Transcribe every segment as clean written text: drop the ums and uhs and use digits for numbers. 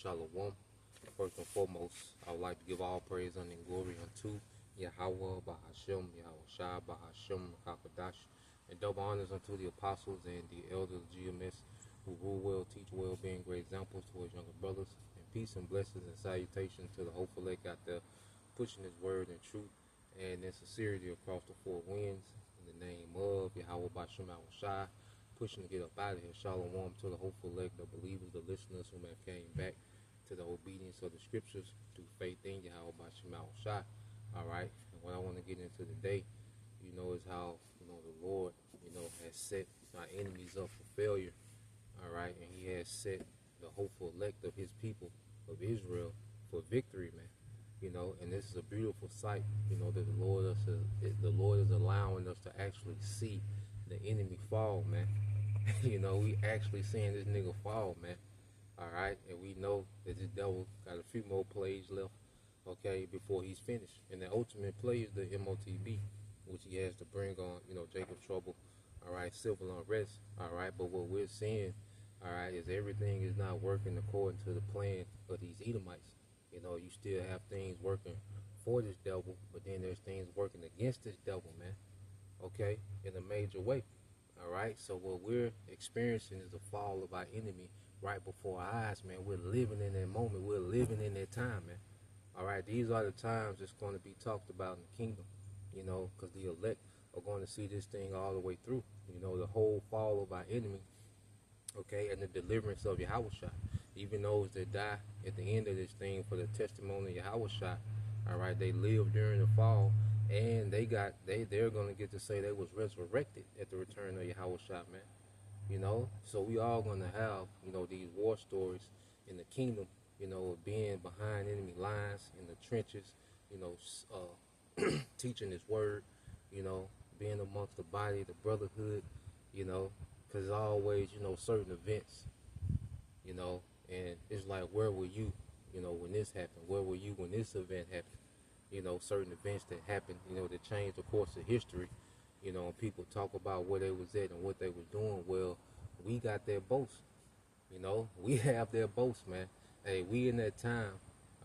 Shalom. First and foremost, I would like to give all praise and glory unto Yahweh, Bahashem, Yahweh Shai, Bahashem, Kakadash, and double honors unto the apostles and the elders of GMS who rule well, teach well, being great examples towards younger brothers. And peace and blessings and salutations to the hopeful lake out there, pushing his word and truth and in sincerity across the four winds. In the name of Yahweh, Bahashem, Yahweh Shai, pushing to get up out of here. Shalom to the hopeful elect, the believers, the listeners who have came back to the obedience of the scriptures through faith in Yahweh Bashim Shai. All right. And what I want to get into today, is how, the Lord, has set our enemies up for failure. All right. And he has set the hopeful elect of his people of Israel for victory, man. And this is a beautiful sight, that the Lord is allowing us to actually see the enemy fall, man. We actually seeing this nigga fall, man. All right, and we know that this devil got a few more plays left, okay, before he's finished. And the ultimate play is the MOTB, which he has to bring on, Jacob trouble, all right, civil unrest, all right. But what we're seeing, all right, is everything is not working according to the plan of these Edomites. You still have things working for this devil, but then there's things working against this devil, man, okay, in a major way. All right, so what we're experiencing is the fall of our enemy right before our eyes, man. We're living in that moment. We're living in that time, man. All right, these are the times that's going to be talked about in the kingdom, because the elect are going to see this thing all the way through, the whole fall of our enemy, okay, and the deliverance of Yahushua. Even those that die at the end of this thing for the testimony of Yahushua, all right, they lived during the fall. And they're gonna get to say they was resurrected at the return of Yahushua, man. So we all gonna have, these war stories in the kingdom, of being behind enemy lines in the trenches, teaching his word, being amongst the body, the brotherhood, because always, certain events, and it's like, where were you, when this happened? Where were you when this event happened? Certain events that happened, that changed the course of history, and people talk about where they was at and what they was doing. Well, we got their boast, we have their boast, man. Hey, we in that time,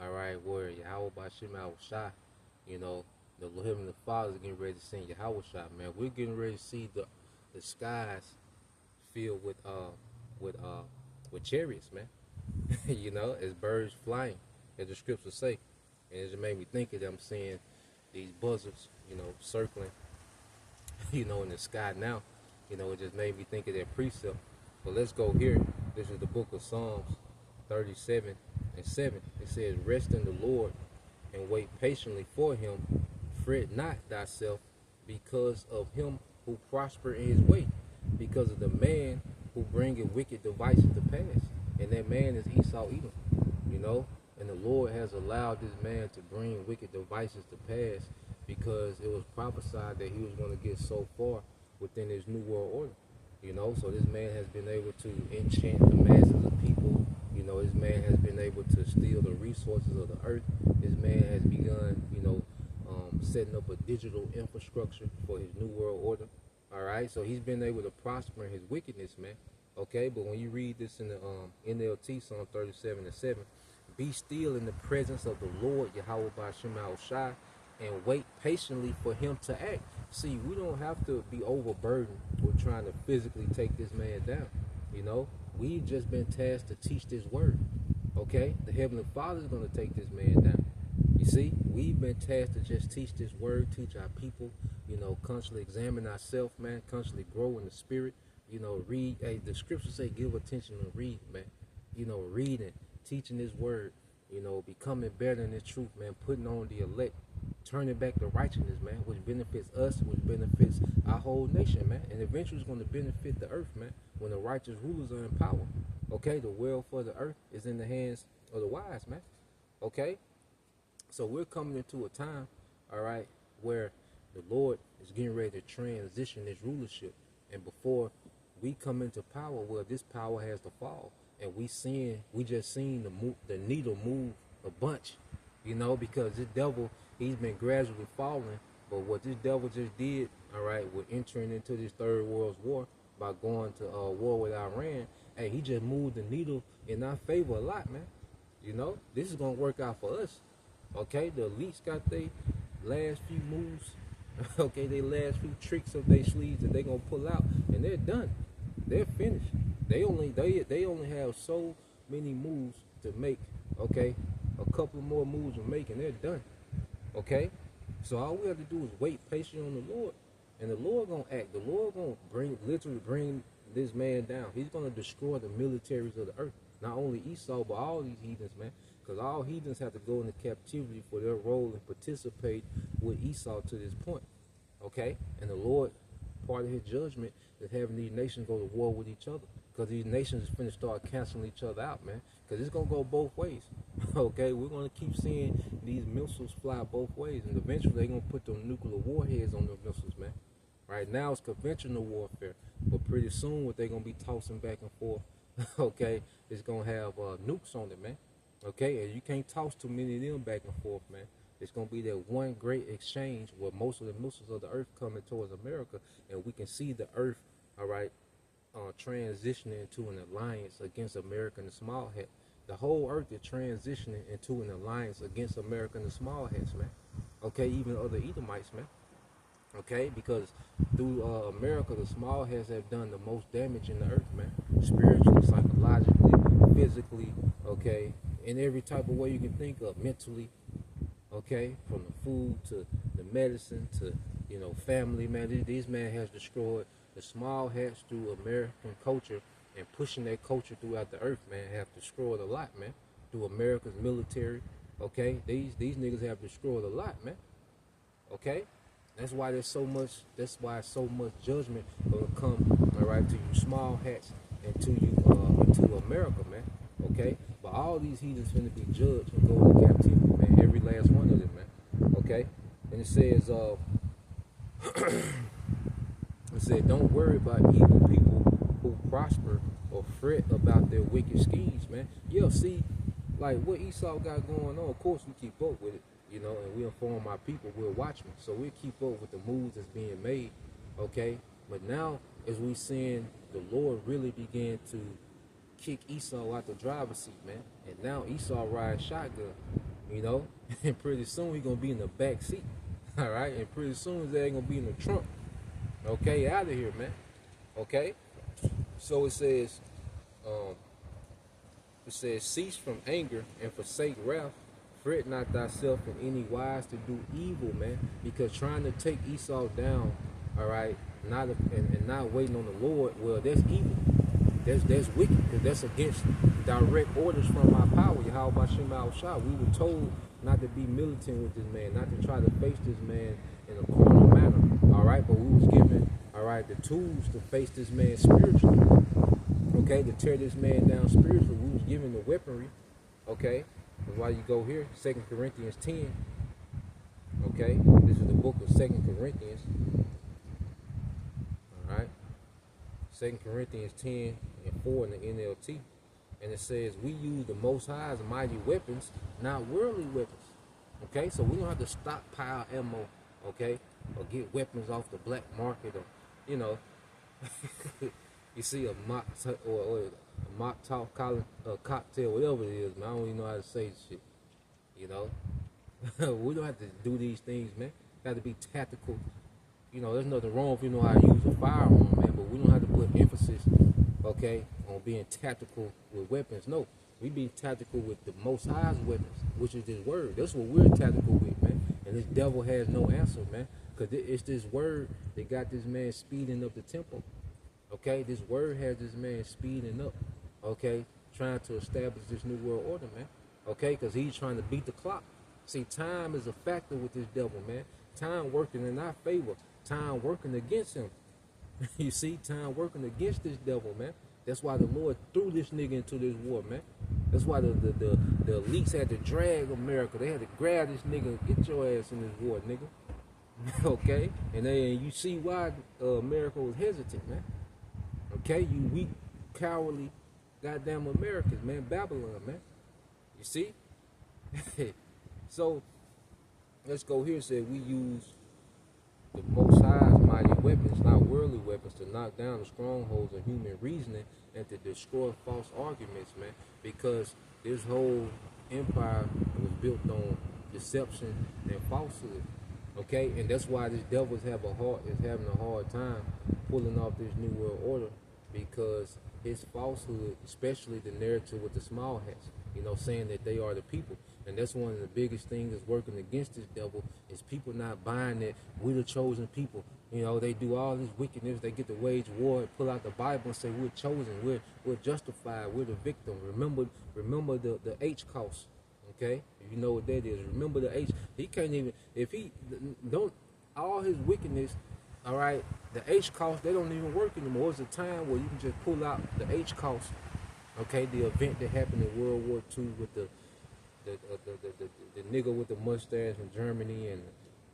all right, where Yahweh Bashim Shai, the Heavenly Father's getting ready to send Yahweh Shai, man. We're getting ready to see the skies filled with chariots, man. As birds flying, as the scriptures say. And it just made me think of them seeing these buzzards, circling, in the sky now. It just made me think of that precept. But let's go here. This is the book of Psalms 37 and 7. It says, rest in the Lord and wait patiently for him. Fret not thyself because of him who prosper in his way, because of the man who bringeth wicked devices to pass. And that man is Esau Edom, And the Lord has allowed this man to bring wicked devices to pass because it was prophesied that he was going to get so far within his new world order. So this man has been able to enchant the masses of people. This man has been able to steal the resources of the earth. This man has begun, setting up a digital infrastructure for his new world order. All right, so he's been able to prosper in his wickedness, man. Okay, but when you read this in the NLT, Psalm 37 and 7, be still in the presence of the Lord, Yahweh Bashim Shai, and wait patiently for him to act. See, we don't have to be overburdened with trying to physically take this man down. We've just been tasked to teach this word. Okay, the Heavenly Father is going to take this man down. You see, we've been tasked to just teach this word, teach our people, constantly examine ourselves, man, constantly grow in the spirit, read. Hey, the scriptures say give attention and read, man. Reading, teaching this word, becoming better in this truth, man, putting on the elect, turning back to righteousness, man, which benefits us, which benefits our whole nation, man, and eventually it's going to benefit the earth, man, when the righteous rulers are in power. Okay, the wealth for the earth is in the hands of the wise, man. Okay, so we're coming into a time, all right, where the Lord is getting ready to transition his rulership, and before we come into power, well, this power has to fall. And we just seen the needle move a bunch, because this devil, he's been gradually falling. But what this devil just did, all right, with entering into this third world war by going to war with Iran, hey, he just moved the needle in our favor a lot, man. You know, this is gonna work out for us. Okay, the elites got their last few moves. Okay, they last few tricks of their sleeves that they gonna pull out, and they're done. They're finished. They only have so many moves to make. Okay, a couple more moves to make, and they're done. Okay, so all we have to do is wait patiently on the Lord, and the Lord gonna act. The Lord gonna literally bring this man down. He's gonna destroy the militaries of the earth. Not only Esau, but all these heathens, man. Because all heathens have to go into captivity for their role and participate with Esau to this point. Okay? And the Lord, part of his judgment is having these nations go to war with each other. Because these nations is finna start canceling each other out, man. Because it's going to go both ways. Okay? We're going to keep seeing these missiles fly both ways. And eventually they're going to put them nuclear warheads on the missiles, man. Right now it's conventional warfare. But pretty soon what they're going to be tossing back and forth, okay, it's going to have nukes on it, man. Okay? And you can't toss too many of them back and forth, man. It's going to be that one great exchange where most of the missiles of the earth coming towards America, and we can see the earth, all right, transitioning into an alliance against America and the small hat. The whole earth is transitioning into an alliance against America and the small hats, man. Okay, even other Edomites, man. Okay, because through America, the small hats have done the most damage in the earth, man. Spiritually, psychologically, physically, okay, in every type of way you can think of, mentally. Okay, from the food to the medicine to, you know, family, man. These man has destroyed the small hats through American culture, and pushing that culture throughout the earth, man, have destroyed a lot, man. Through America's military, okay. These niggas have destroyed a lot, man. Okay, that's why there's so much. That's why so much judgment gonna come, all right, to you small hats and to you to America, man. Okay, but all these heathens finna be judged and go into captivity, man. Every last one of them, man. Okay, and it says, it said, don't worry about evil people who prosper or fret about their wicked schemes, man. Yeah, see, like what Esau got going on. Of course, we keep up with it, you know, and we inform our people. We're watchmen, so we keep up with the moves that's being made. Okay, but now as we seeing the Lord really begin to kick Esau out the driver's seat, man. And now Esau rides shotgun, you know, and pretty soon he's gonna be in the back seat. All right, and pretty soon they ain't gonna be in the trunk. Okay, out of here, man. Okay, so it says, cease from anger and forsake wrath. Fret not thyself in any wise to do evil, man. Because trying to take Esau down, all right, and not waiting on the Lord, well, that's evil. That's wicked, because that's against direct orders from our power, Yahweh Shem Al-Shah. We were told not to be militant with this man, not to try to face this man in a carnal manner, all right? But we was given, all right, the tools to face this man spiritually, okay, to tear this man down spiritually. We was given the weaponry, okay? That's why you go here, 2 Corinthians 10, okay? This is the book of 2 Corinthians, all right? 2 Corinthians 10 and 4 in the NLT. And it says, we use the Most High's mighty weapons, not worldly weapons. Okay, so we don't have to stockpile ammo, okay, or get weapons off the black market, or, you know, you see a Molotov cocktail, whatever it is, man. I don't even know how to say this shit, you know. We don't have to do these things, man. Got to be tactical. You know, there's nothing wrong if you know how to use a firearm, man, but we don't have to put emphasis, okay, on being tactical with weapons. No, we be tactical with the Most High's weapons, which is this word. That's what we're tactical with, man. And this devil has no answer, man, because it's this word that got this man speeding up the tempo. Okay, this word has this man speeding up, okay, trying to establish this new world order, man. Okay, because he's trying to beat the clock. See, time is a factor with this devil, man. Time working in our favor. Time working against him. You see, time working against this devil, man. That's why the Lord threw this nigga into this war, man. That's why the elites had to drag America. They had to grab this nigga, get your ass in this war, nigga. Okay? And you see why America was hesitant, man. Okay? You weak, cowardly, goddamn Americans, man. Babylon, man. You see? So, let's go here. It said we use the Most High's mighty weapons, not worldly weapons, to knock down the strongholds of human reasoning and to destroy false arguments, man. Because this whole empire was built on deception and falsehood. Okay, and that's why this devil is having a hard time pulling off this new world order, because his falsehood, especially the narrative with the small hats, saying that they are the people. And that's one of the biggest things that's working against this devil, is people not buying that we're the chosen people. They do all this wickedness. They get to wage war, pull out the Bible and say we're chosen, we're justified, we're the victim. Remember the H cost. Okay, if you know what that is, remember the H. He can't even, if he don't, all his wickedness. All right, the H cost, they don't even work anymore. It's a time where you can just pull out the H cost. Okay, the event that happened in World War II with the nigga with the mustache in Germany, and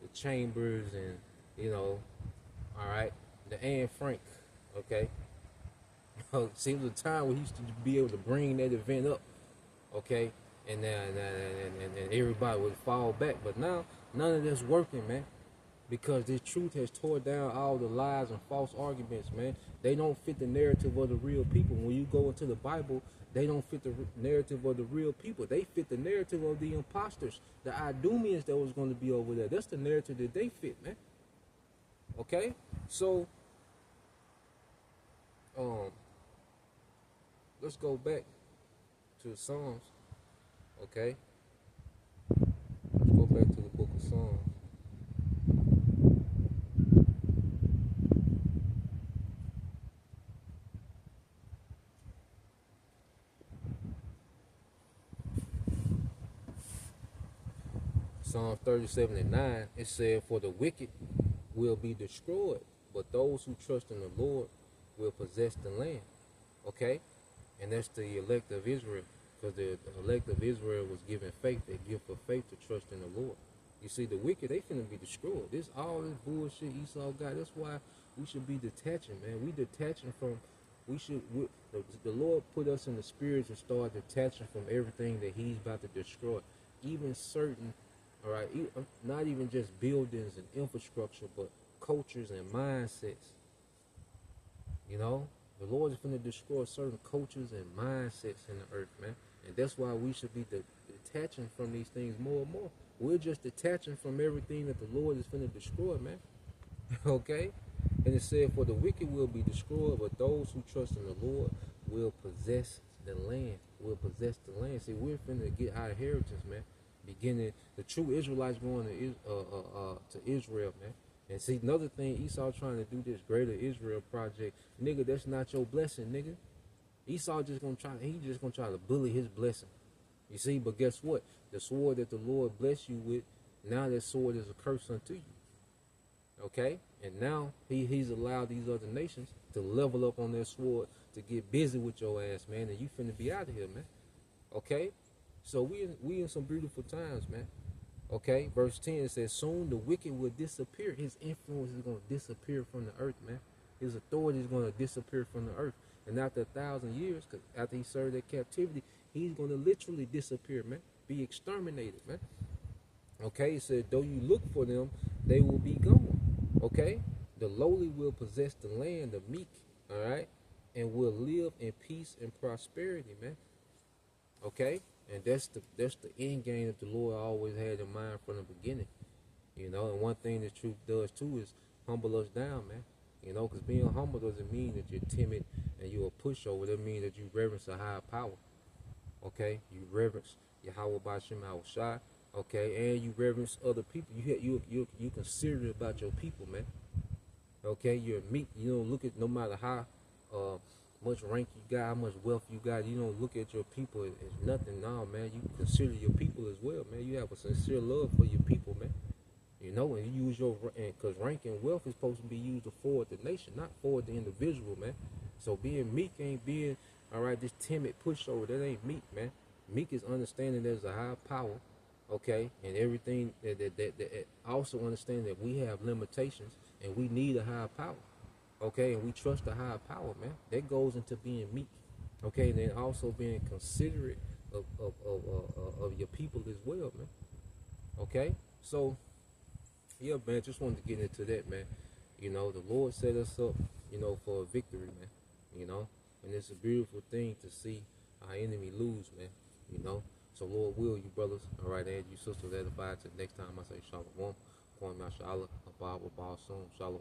the Chambers, and all right, the Anne Frank. Okay, see, it was a time where he used to be able to bring that event up. Okay, and everybody would fall back. But now none of that's working, man, because this truth has tore down all the lies and false arguments, man. They don't fit the narrative of the real people. When you go into the Bible, they don't fit the narrative of the real people. They fit the narrative of the imposters, the Idumeans that was going to be over there. That's the narrative that they fit, man. Okay, so let's go back to Psalms. Okay, let's go back to the book of Psalms. Psalm 37 and 9, it said, "For the wicked will be destroyed, but those who trust in the Lord will possess the land." Okay? And that's the elect of Israel, because the elect of Israel was given faith, the gift of faith to trust in the Lord. You see, the wicked, they finna be destroyed. All this bullshit Esau got. That's why we should be detaching, man. We detaching from, the Lord put us in the spirit to start detaching from everything that he's about to destroy. Even certain, all right, not even just buildings and infrastructure, but cultures and mindsets. The Lord is going to destroy certain cultures and mindsets in the earth, man. And that's why we should be detaching from these things more and more. We're just detaching from everything that the Lord is going to destroy, man. Okay? And it said, "For the wicked will be destroyed, but those who trust in the Lord will possess the land." Will possess the land. See, we're finna get our inheritance, man. Beginning, the true Israelites going to Israel, man. And see, another thing, Esau trying to do this greater Israel project, nigga, that's not your blessing, nigga. Esau just gonna try to bully his blessing. You see, but guess what? The sword that the Lord bless you with, now that sword is a curse unto you. Okay? And now he's allowed these other nations to level up on their sword, to get busy with your ass, man, and you finna be out of here, man. Okay? So we in some beautiful times, man. Okay, verse 10 says, "Soon the wicked will disappear." His influence is going to disappear from the earth, man. His authority is going to disappear from the earth. And after 1,000 years, because after he served that captivity, he's going to literally disappear, man. Be exterminated, man. Okay, it said, "Though you look for them, they will be gone." Okay, the lowly will possess the land, the meek, all right, and will live in peace and prosperity, man. Okay, and that's the end game that the Lord always had in mind from the beginning. And one thing the truth does too is humble us down, man. Because being humble doesn't mean that you're timid and you're a pushover. That means that you reverence a higher power. Okay, you reverence Yahweh Bashim Shai. Okay, and you reverence other people. You considerate about your people, man. Okay, you're meek. You don't look at, no matter how much rank you got, how much wealth you got, you don't look at your people as nothing. No, man, you consider your people as well, man. You have a sincere love for your people, man. And you use because rank and wealth is supposed to be used to forward the nation, not forward the individual, man. So being meek ain't being, all right, this timid pushover. That ain't meek, man. Meek is understanding there's a higher power, okay, and everything that also understand that we have limitations and we need a higher power. Okay, and we trust the higher power, man. That goes into being meek. Okay, and then also being considerate of your people as well, man. Okay, so yeah, man, just wanted to get into that, man. The Lord set us up, for a victory, man. And it's a beautiful thing to see our enemy lose, man. So Lord will, you brothers, all right, and you sisters edified. Till next time I say shalom. Kwam Yashala, Abba, Abba, Soon, Shalom.